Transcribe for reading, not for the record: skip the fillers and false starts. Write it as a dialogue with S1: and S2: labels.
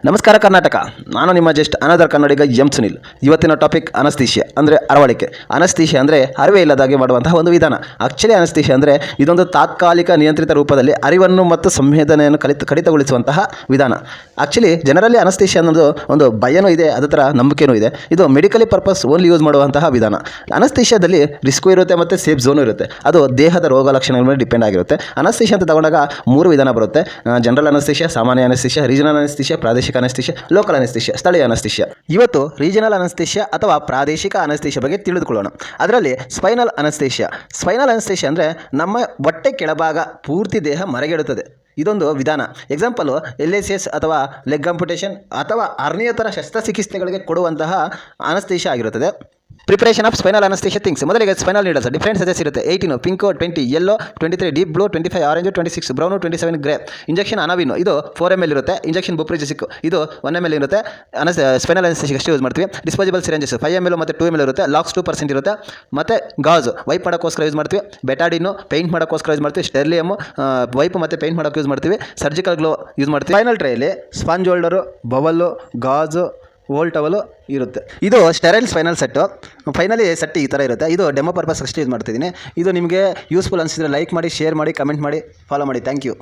S1: ನಮಸ್ಕಾರ ಕರ್ನಾಟಕ. ನಾನು ನಿಮ್ಮ ಜಸ್ಟ್ ಅನದರ್ ಕನ್ನಡಿಗ ಎಂ ಸುನಿಲ್. ಇವತ್ತಿನ ಟಾಪಿಕ್ ಅನಸ್ತೇಷಿಯಾ ಅಂದರೆ ಅರವಳಿಕೆ. ಅನಸ್ತೇಷಿಯಾ ಅಂದರೆ ಅರಿವೇ ಇಲ್ಲದಾಗೆ ಮಾಡುವಂತಹ ಒಂದು ವಿಧಾನ. ಆಕ್ಚುಲಿ ಅನಸ್ತೇಷಿಯಾ ಅಂದರೆ ಇದೊಂದು ತಾತ್ಕಾಲಿಕ ನಿಯಂತ್ರಿತ ರೂಪದಲ್ಲಿ ಅರಿವನ್ನು ಮತ್ತು ಸಂವೇದನೆಯನ್ನು ಕಡಿತಗೊಳಿಸುವಂತಹ ವಿಧಾನ. ಆಕ್ಚುಲಿ ಜನರಲ್ಲಿ ಅನಸ್ತೇಷಿಯಾ ಅನ್ನೋದು ಒಂದು ಭಯನೂ ಇದೆ, ಅದೇ ಥರ ನಂಬಿಕೆನೂ ಇದೆ. ಇದು ಮೆಡಿಕಲಿ ಪರ್ಪಸ್ ಓನ್ಲಿ ಯೂಸ್ ಮಾಡುವಂತಹ ವಿಧಾನ. ಅನಸ್ತೇಷಿಯಾದಲ್ಲಿ ರಿಸ್ಕು ಇರುತ್ತೆ ಮತ್ತು ಸೇಫ್ ಝೋನು ಇರುತ್ತೆ. ಅದು ದೇಹದ ರೋಗ ಲಕ್ಷಣಗಳ ಮೇಲೆ ಡಿಪೆಂಡ್ ಆಗಿರುತ್ತೆ. ಅನಸ್ತೇಷಿಯಾ ಅಂತ ತಗೊಂಡಾಗ 3 ವಿಧಾನ ಬರುತ್ತೆ: ಜನರಲ್ ಅನಸ್ತೇಷಿಯಾ, ಸಾಮಾನ್ಯ ಅನಸ್ತೇಷಿಯಾ, ರೀಜನಲ್ ಅನಸ್ತೇಷಿಯಾ, ಪ್ರಾದೇಶಿಕ ಅನಸ್ತೇಷಿಯಾ, ಲೋಕಲ್ ಅನಸ್ತೇಷಿಯಾ, ಸ್ಥಳೀಯ ಅನಸ್ತೇಷಿಯಾ. ಇವತ್ತು ರೀಜನಲ್ ಅನಸ್ತೇಷಿಯಾ ಅಥವಾ ಪ್ರಾದೇಶಿಕ ಅನಸ್ತೇಷಿಯಾ ಬಗ್ಗೆ ತಿಳಿದುಕೊಳ್ಳೋಣ. ಅದರಲ್ಲಿ ಸ್ಪೈನಲ್ ಅನಸ್ತೇಷಿಯಾ. ಸ್ಪೈನಲ್ ಅನಸ್ತೇಷಿಯಾ ಅಂದರೆ ನಮ್ಮ ಹೊಟ್ಟೆ ಕೆಳಭಾಗ ಪೂರ್ತಿ ದೇಹ ಮರೆಗೆಡುತ್ತದೆ. ಇದೊಂದು ವಿಧಾನ. ಎಕ್ಸಾಂಪಲು LACS ಅಥವಾ ಲೆಗ್ ಆಂಪುಟೇಷನ್ ಅಥವಾ ಹರ್ನಿಯೇತರ ಶಸ್ತ್ರಚಿಕಿತ್ಸೆಗಳಿಗೆ ಕೊಡುವಂತಹ ಅನಸ್ತೇಷಿಯಾ ಆಗಿರುತ್ತದೆ. Preparation of spinal anaesthesia things. ಮೊದಲಿಗೆ ಸ್ಪೈನಲ್ ನೀಡಲ್ಸ್ ಡಿಫರೆಂಟ್ ಸಜೆಸ್ ಇರುತ್ತೆ. 18 pink, 20 yellow, 23 deep blue, 25 orange, 26 brown, 27 grey. Injection Anawin, ಇದು 4 ml ಇರುತ್ತೆ. ಇಂಜೆಕ್ಷನ್ ಬುಪ್ರಿಜಿಸಿಕ್, ಇದು 1 ml ಇರುತ್ತೆ. ಸ್ಪೈನಲ್ ಅನಸ್ತೇಷಿಯಾ ಅಷ್ಟೇ ಯೂಸ್ ಮಾಡ್ತೀವಿ. ಡಿಸ್ಪೋಸಬಲ್ ಸಿರೆಂಜಸ್ 5 ml ಮತ್ತು 2 ml ಇರುತ್ತೆ. ಲಾಕ್ಸ್ 2% ಇರುತ್ತೆ. ಮತ್ತು ಗಾಜ್ ವೈಪ್ ಮಾಡೋಕ್ಕೋಸ್ಕರ ಯೂಸ್ ಮಾಡ್ತೀವಿ. ಬೆಟಾಡಿನು ಪೇಂಟ್ ಮಾಡೋಕ್ಕೋಸ್ಕರ ಯೂಸ್ ಮಾಡ್ತೀವಿ. ಸ್ಟೆರ್ಲಿಯಮ್ ವೈಪ್ ಮತ್ತು ಪೇಂಟ್ ಮಾಡೋಕ್ಕೆ ಯೂಸ್ ಮಾಡ್ತೀವಿ. ಸರ್ಜಿಕಲ್ ಗ್ಲೋ ಯೂಸ್ ಮಾಡ್ತೀವಿ. ಫೈನಲ್ ಟ್ರೈಲಿ ಸ್ಪಾಂಜ್ ಹೋಲ್ಡರು, ಬವಲ್ಲು, ಗಾಜು, ವೋಲ್ ಟವಲು ಇರುತ್ತೆ. ಇದು sterile spinal set. Finally set ಈ ಥರ ಇರುತ್ತೆ. ಇದು ಡೆಮೋ ಪರ್ಪಸ್ ಅಷ್ಟೇ ಯೂಸ್ ಮಾಡ್ತಿದ್ದೀನಿ. ಇದು ನಿಮಗೆ ಯೂಸ್ಫುಲ್ ಅನಿಸಿದರೆ ಲೈಕ್ ಮಾಡಿ, ಶೇರ್ ಮಾಡಿ, ಕಮೆಂಟ್ ಮಾಡಿ, ಫಾಲೋ ಮಾಡಿ. Thank you.